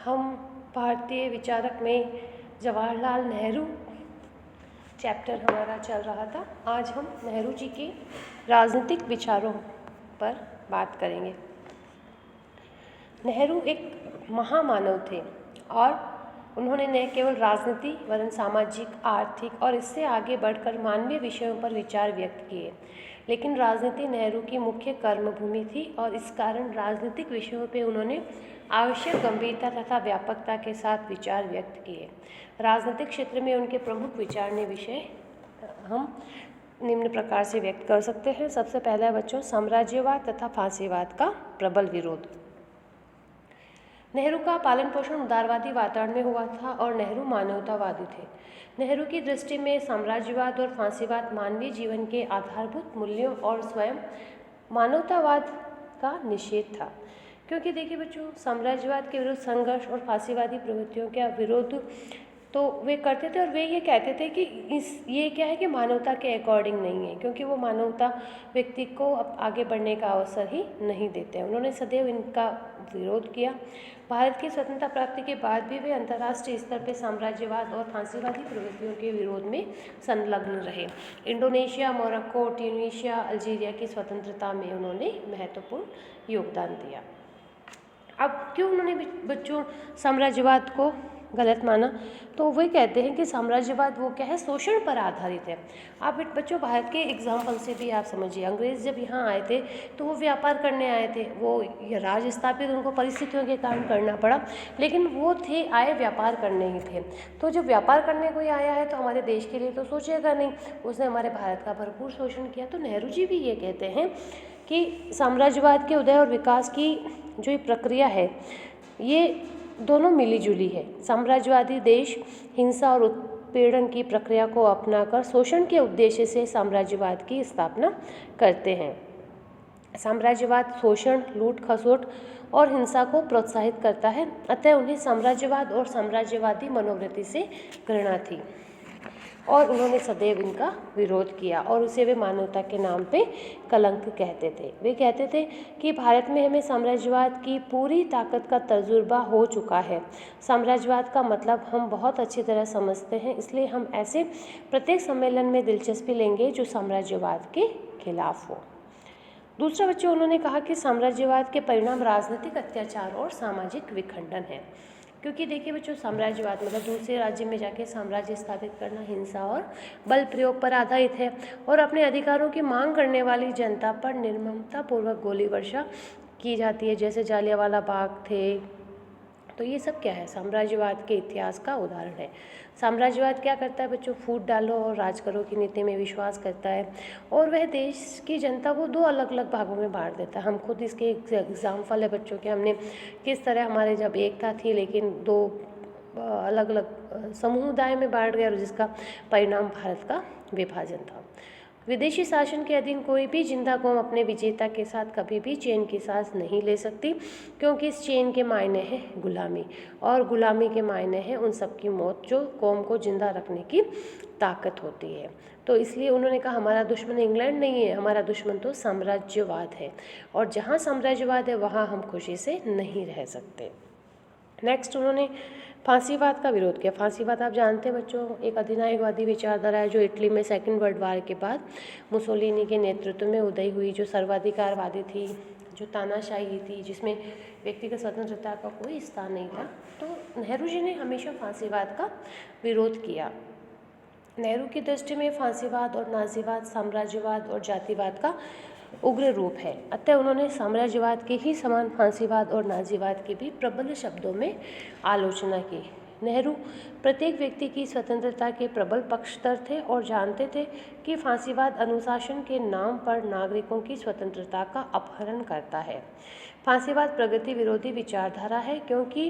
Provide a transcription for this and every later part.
हम भारतीय विचारक में जवाहरलाल नेहरू चैप्टर हमारा चल रहा था। आज हम नेहरू जी के राजनीतिक विचारों पर बात करेंगे। नेहरू एक महामानव थे और उन्होंने न केवल राजनीति वरन सामाजिक, आर्थिक और इससे आगे बढ़कर मानवीय विषयों पर विचार व्यक्त किए। लेकिन राजनीति नेहरू की मुख्य कर्मभूमि थी और इस कारण राजनीतिक विषयों पर उन्होंने आवश्यक गंभीरता तथा व्यापकता के साथ विचार व्यक्त किए। राजनीतिक क्षेत्र में उनके प्रमुख विचारणीय विषय हम निम्न प्रकार से व्यक्त कर सकते हैं। सबसे पहला है बच्चों, साम्राज्यवाद तथा फांसीवाद का प्रबल विरोध। नेहरू का पालन पोषण उदारवादी वातावरण में हुआ था और नेहरू मानवतावादी थे। नेहरू की दृष्टि में साम्राज्यवाद और फांसीवाद मानवीय जीवन के आधारभूत मूल्यों और स्वयं मानवतावाद का निषेध था। क्योंकि देखिए बच्चों, साम्राज्यवाद के विरुद्ध संघर्ष और फांसीवादी प्रवृत्तियों का विरोध तो वे करते थे और वे ये कहते थे कि ये क्या है कि मानवता के अकॉर्डिंग नहीं है, क्योंकि वो मानवता व्यक्ति को अब आगे बढ़ने का अवसर ही नहीं देते हैं। उन्होंने सदैव इनका विरोध किया। भारत की स्वतंत्रता प्राप्ति के बाद भी वे अंतर्राष्ट्रीय स्तर पर साम्राज्यवाद और फांसीवादी प्रवृत्तियों के विरोध में संलग्न रहे। इंडोनेशिया, मोरक्को, ट्यूनीशिया, अल्जीरिया की स्वतंत्रता में उन्होंने महत्वपूर्ण योगदान दिया। अब क्यों उन्होंने बच्चों साम्राज्यवाद को गलत माना? तो वे कहते हैं कि साम्राज्यवाद वो क्या है, शोषण पर आधारित है। आप बच्चों भारत के एग्जाम्पल से भी आप समझिए, अंग्रेज जब यहाँ आए थे तो वो व्यापार करने आए थे। वो राज स्थापित उनको परिस्थितियों के कारण करना पड़ा, लेकिन वो थे आए व्यापार करने ही थे। तो जब व्यापार करने कोई आया है तो हमारे देश के लिए तो सोचेगा नहीं, उसने हमारे भारत का भरपूर शोषण किया। तो नेहरू जी भी ये कहते हैं कि साम्राज्यवाद के उदय और विकास की जो ये प्रक्रिया है ये दोनों मिलीजुली है। साम्राज्यवादी देश हिंसा और उत्पीड़न की प्रक्रिया को अपनाकर शोषण के उद्देश्य से साम्राज्यवाद की स्थापना करते हैं। साम्राज्यवाद शोषण, लूट खसोट और हिंसा को प्रोत्साहित करता है, अतः उन्हें साम्राज्यवाद और साम्राज्यवादी मनोवृत्ति से घृणा थी और उन्होंने सदैव इनका विरोध किया और उसे वे मानवता के नाम पे कलंक कहते थे। वे कहते थे कि भारत में हमें साम्राज्यवाद की पूरी ताकत का तजुर्बा हो चुका है। साम्राज्यवाद का मतलब हम बहुत अच्छी तरह समझते हैं, इसलिए हम ऐसे प्रत्येक सम्मेलन में दिलचस्पी लेंगे जो साम्राज्यवाद के खिलाफ हो। दूसरा बच्चों, उन्होंने कहा कि साम्राज्यवाद के परिणाम राजनीतिक अत्याचार और सामाजिक विखंडन है। क्योंकि देखिए बच्चों, साम्राज्यवाद मतलब दूसरे राज्य में जाके साम्राज्य स्थापित करना हिंसा और बल प्रयोग पर आधारित है और अपने अधिकारों की मांग करने वाली जनता पर निर्ममतापूर्वक गोली वर्षा की जाती है, जैसे जालियांवाला बाग थे। तो ये सब क्या है, साम्राज्यवाद के इतिहास का उदाहरण है। साम्राज्यवाद क्या करता है बच्चों, फूट डालो और राज करो की नीति में विश्वास करता है और वह देश की जनता को दो अलग अलग भागों में बांट देता है। हम खुद इसके एग्जाम्पल है बच्चों के, हमने किस तरह हमारे जब एकता थी लेकिन दो अलग अलग समुदाय में बांट गया और जिसका परिणाम भारत का विभाजन था। विदेशी शासन के अधीन कोई भी जिंदा कौम अपने विजेता के साथ कभी भी चैन की सांस नहीं ले सकती, क्योंकि इस चैन के मायने हैं गुलामी और गुलामी के मायने हैं उन सब की मौत जो कौम को जिंदा रखने की ताकत होती है। तो इसलिए उन्होंने कहा हमारा दुश्मन इंग्लैंड नहीं है, हमारा दुश्मन तो साम्राज्यवाद है और जहाँ साम्राज्यवाद है वहाँ हम खुशी से नहीं रह सकते। नेक्स्ट उन्होंने फांसीवाद का विरोध किया। फांसीवाद आप जानते हैं बच्चों, एक अधिनायकवादी विचारधारा है जो इटली में सेकेंड वर्ल्ड वार के बाद मुसोलिनी के नेतृत्व में उदय हुई, जो सर्वाधिकारवादी थी, जो तानाशाही थी, जिसमें व्यक्तिगत स्वतंत्रता का कोई स्थान नहीं था। तो नेहरू जी ने हमेशा फांसीवाद का विरोध किया। नेहरू की दृष्टि में फांसीवाद और नाजीवाद साम्राज्यवाद और जातिवाद का उग्र रूप है, अतः उन्होंने साम्राज्यवाद के ही समान फांसीवाद और नाजीवाद की भी प्रबल शब्दों में आलोचना की। नेहरू प्रत्येक व्यक्ति की स्वतंत्रता के प्रबल पक्षधर थे और जानते थे कि फांसीवाद अनुशासन के नाम पर नागरिकों की स्वतंत्रता का अपहरण करता है। फांसीवाद प्रगति विरोधी विचारधारा है, क्योंकि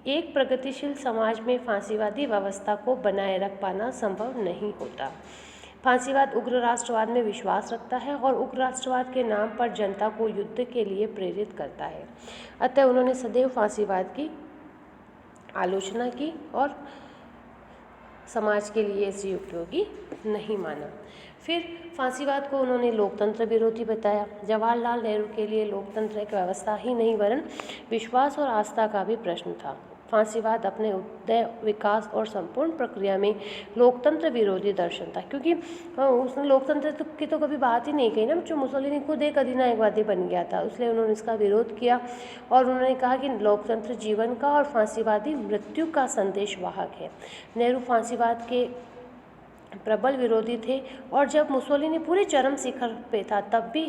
एक प्रगतिशील समाज में फांसीवादी व्यवस्था को बनाए रख पाना संभव नहीं होता। फांसीवाद उग्र राष्ट्रवाद में विश्वास रखता है और उग्र राष्ट्रवाद के नाम पर जनता को युद्ध के लिए प्रेरित करता है, अतः उन्होंने सदैव फांसीवाद की आलोचना की और समाज के लिए इसे उपयोगी नहीं माना। फिर फांसीवाद को उन्होंने लोकतंत्र विरोधी बताया। जवाहरलाल नेहरू के लिए लोकतंत्र एक व्यवस्था ही नहीं वरन विश्वास और आस्था का भी प्रश्न था। फांसीवाद अपने उदय, विकास और संपूर्ण प्रक्रिया में लोकतंत्र विरोधी दर्शन था, क्योंकि उसने लोकतंत्र की तो कभी बात ही नहीं कही ना। जो मुसोलिनी खुद एक अधिनायकवादी बन गया था, इसलिए उन्होंने इसका विरोध किया और उन्होंने कहा कि लोकतंत्र जीवन का और फांसीवादी मृत्यु का संदेश वाहक है। नेहरू फांसीवाद के प्रबल विरोधी थे और जब मुसोलिनी पूरे चरम शिखर पे था तब भी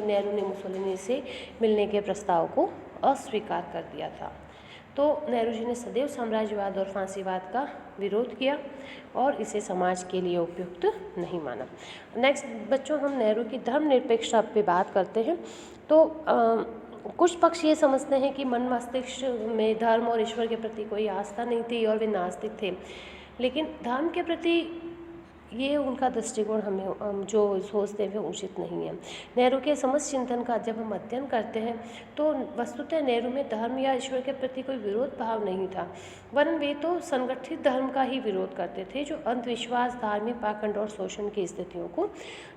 नेहरू ने मुसोलिनी से मिलने के प्रस्ताव को अस्वीकार कर दिया था। तो नेहरू जी ने सदैव साम्राज्यवाद और फांसीवाद का विरोध किया और इसे समाज के लिए उपयुक्त नहीं माना। नेक्स्ट बच्चों, हम नेहरू की धर्मनिरपेक्षता पे बात करते हैं। तो कुछ पक्ष ये समझते हैं कि मन मस्तिष्क में धर्म और ईश्वर के प्रति कोई आस्था नहीं थी और वे नास्तिक थे, लेकिन धर्म के प्रति ये उनका दृष्टिकोण हम जो सोचते हैं वो उचित नहीं है। नेहरू के समस्त चिंतन का जब हम अध्ययन करते हैं तो वस्तुतः नेहरू में धर्म या ईश्वर के प्रति कोई विरोध भाव नहीं था, वरन वे तो संगठित धर्म का ही विरोध करते थे जो अंधविश्वास, धार्मिक पाखंड और शोषण की स्थितियों को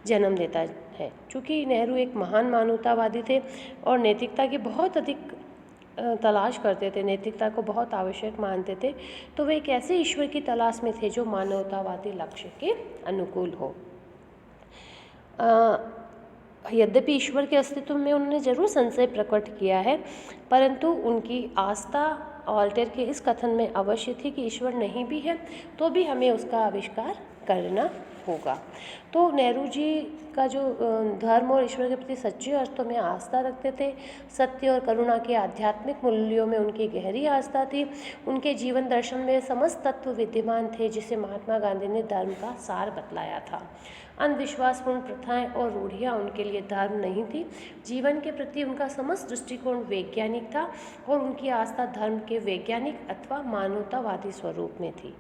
जन्म देता है। चूँकि नेहरू एक महान मानवतावादी थे और नैतिकता की बहुत अधिक तलाश करते थे, नैतिकता को बहुत आवश्यक मानते थे, तो वे एक ऐसे ईश्वर की तलाश में थे जो मानवतावादी लक्ष्य के अनुकूल हो। यद्यपि ईश्वर के अस्तित्व में उन्होंने जरूर संशय प्रकट किया है, परंतु उनकी आस्था ऑल्टेयर के इस कथन में अवश्य थी कि ईश्वर नहीं भी है तो भी हमें उसका आविष्कार करना होगा। तो नेहरू जी का जो धर्म और ईश्वर के प्रति सच्चे अर्थों में आस्था रखते थे, सत्य और करुणा के आध्यात्मिक मूल्यों में उनकी गहरी आस्था थी। उनके जीवन दर्शन में समस्त तत्व विद्यमान थे जिसे महात्मा गांधी ने धर्म का सार बतलाया था। अंधविश्वासपूर्ण प्रथाएं और रूढ़ियाँ उनके लिए धर्म नहीं थी। जीवन के प्रति उनका समस्त दृष्टिकोण वैज्ञानिक था और उनकी आस्था धर्म के वैज्ञानिक अथवा मानवतावादी स्वरूप में थी।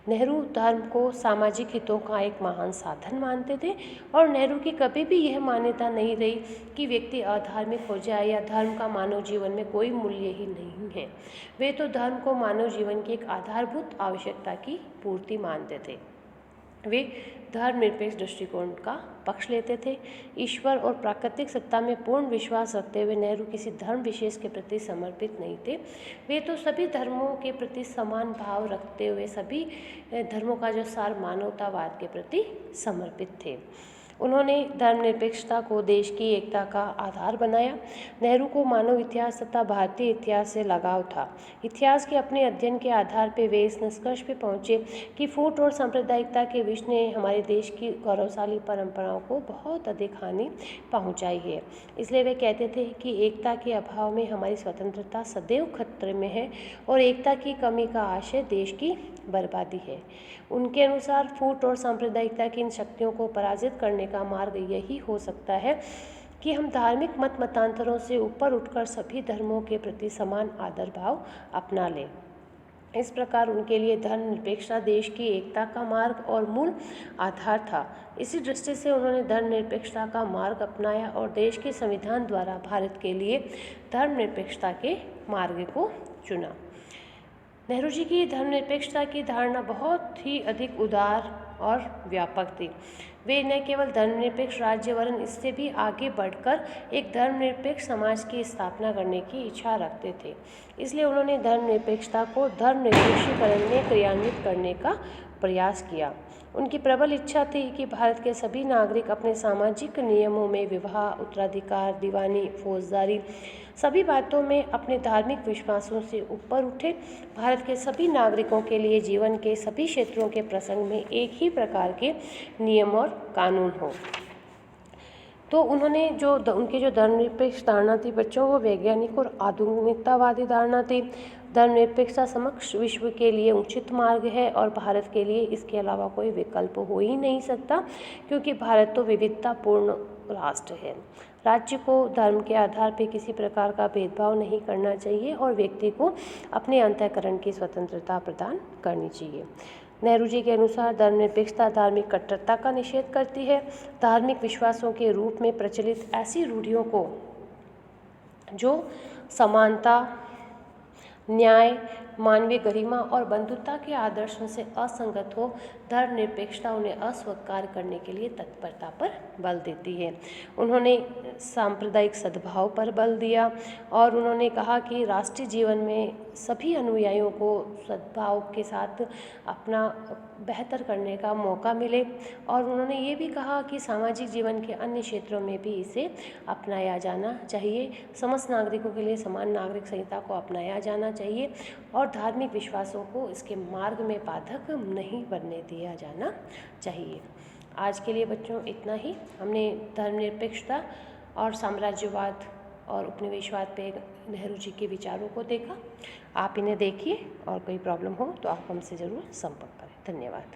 नेहरू धर्म को सामाजिक हितों का एक महान साधन मानते थे और नेहरू की कभी भी यह मान्यता नहीं रही कि व्यक्ति अधार्मिक हो जाए या धर्म का मानव जीवन में कोई मूल्य ही नहीं है। वे तो धर्म को मानव जीवन की एक आधारभूत आवश्यकता की पूर्ति मानते थे। वे धर्मनिरपेक्ष दृष्टिकोण का पक्ष लेते थे। ईश्वर और प्राकृतिक सत्ता में पूर्ण विश्वास रखते हुए नेहरू किसी धर्म विशेष के प्रति समर्पित नहीं थे। वे तो सभी धर्मों के प्रति समान भाव रखते हुए सभी धर्मों का जो सार मानवतावाद के प्रति समर्पित थे। उन्होंने धर्मनिरपेक्षता को देश की एकता का आधार बनाया। नेहरू को मानव इतिहास तथा भारतीय इतिहास से लगाव था। इतिहास के अपने अध्ययन के आधार पर वे इस निष्कर्ष पर पहुँचे कि फूट और सांप्रदायिकता के विष ने हमारे देश की गौरवशाली परंपराओं को बहुत अधिक हानि पहुँचाई है। इसलिए वे कहते थे कि एकता के अभाव में हमारी स्वतंत्रता सदैव खतरे में है और एकता की कमी का आशय देश की बर्बादी है। उनके अनुसार फूट और सांप्रदायिकता की इन शक्तियों को पराजित करने का मार्ग यही हो सकता है कि हम धार्मिक मतांतरों से ऊपर उठकर सभी धर्मों के प्रति समान आदर भाव अपना लें। इस प्रकार उनके लिए धर्मनिरपेक्षता देश की एकता का मार्ग और मूल आधार था। इसी दृष्टि से उन्होंने धर्मनिरपेक्षता का मार्ग अपनाया और देश के संविधान द्वारा भारत के लिए धर्मनिरपेक्षता के मार्ग को चुना। नेहरू जी की धर्मनिरपेक्षता की धारणा बहुत ही अधिक उदार और व्यापक थी। वे न केवल धर्मनिरपेक्ष राज्य वरन इससे भी आगे बढ़कर एक धर्मनिरपेक्ष समाज की स्थापना करने की इच्छा रखते थे। इसलिए उन्होंने धर्मनिरपेक्षता को धर्मनिरपेक्षीकरण में क्रियान्वित करने का प्रयास किया। उनकी प्रबल इच्छा थी कि भारत के सभी नागरिक अपने सामाजिक नियमों में विवाह, उत्तराधिकार, दीवानी, फौजदारी सभी बातों में अपने धार्मिक विश्वासों से ऊपर उठे। भारत के सभी नागरिकों के लिए जीवन के सभी क्षेत्रों के प्रसंग में एक ही प्रकार के नियम और कानून हो। तो उन्होंने उनकी जो धर्मनिरपेक्ष धारणा थी बच्चों, वो वैज्ञानिक और आधुनिकतावादी धारणा थी। धर्मनिरपेक्षता समग्र विश्व के लिए उचित मार्ग है और भारत के लिए इसके अलावा कोई विकल्प हो ही नहीं सकता, क्योंकि भारत तो विविधतापूर्ण राष्ट्र है। राज्य को धर्म के आधार पर किसी प्रकार का भेदभाव नहीं करना चाहिए और व्यक्ति को अपने अंतःकरण की स्वतंत्रता प्रदान करनी चाहिए। नेहरू जी के अनुसार धर्मनिरपेक्षता धार्मिक कट्टरता का निषेध करती है। धार्मिक विश्वासों के रूप में प्रचलित ऐसी रूढ़ियों को जो समानता, न्याय, मानवीय गरिमा और बंधुता के आदर्शों से असंगत हो, धर्मनिरपेक्षता उन्हें अस्वीकार करने के लिए तत्परता पर बल देती है। उन्होंने सांप्रदायिक सद्भाव पर बल दिया और उन्होंने कहा कि राष्ट्रीय जीवन में सभी अनुयायियों को सद्भाव के साथ अपना बेहतर करने का मौका मिले, और उन्होंने ये भी कहा कि सामाजिक जीवन के अन्य क्षेत्रों में भी इसे अपनाया जाना चाहिए। समस्त नागरिकों के लिए समान नागरिक संहिता को अपनाया जाना चाहिए और धार्मिक विश्वासों को इसके मार्ग में बाधक नहीं बनने दिया जाना चाहिए। आज के लिए बच्चों इतना ही। हमने धर्मनिरपेक्षता और साम्राज्यवाद और उपनिवेशवाद पे नेहरू जी के विचारों को देखा। आप इन्हें देखिए और कोई प्रॉब्लम हो तो आप हमसे ज़रूर संपर्क करें। धन्यवाद।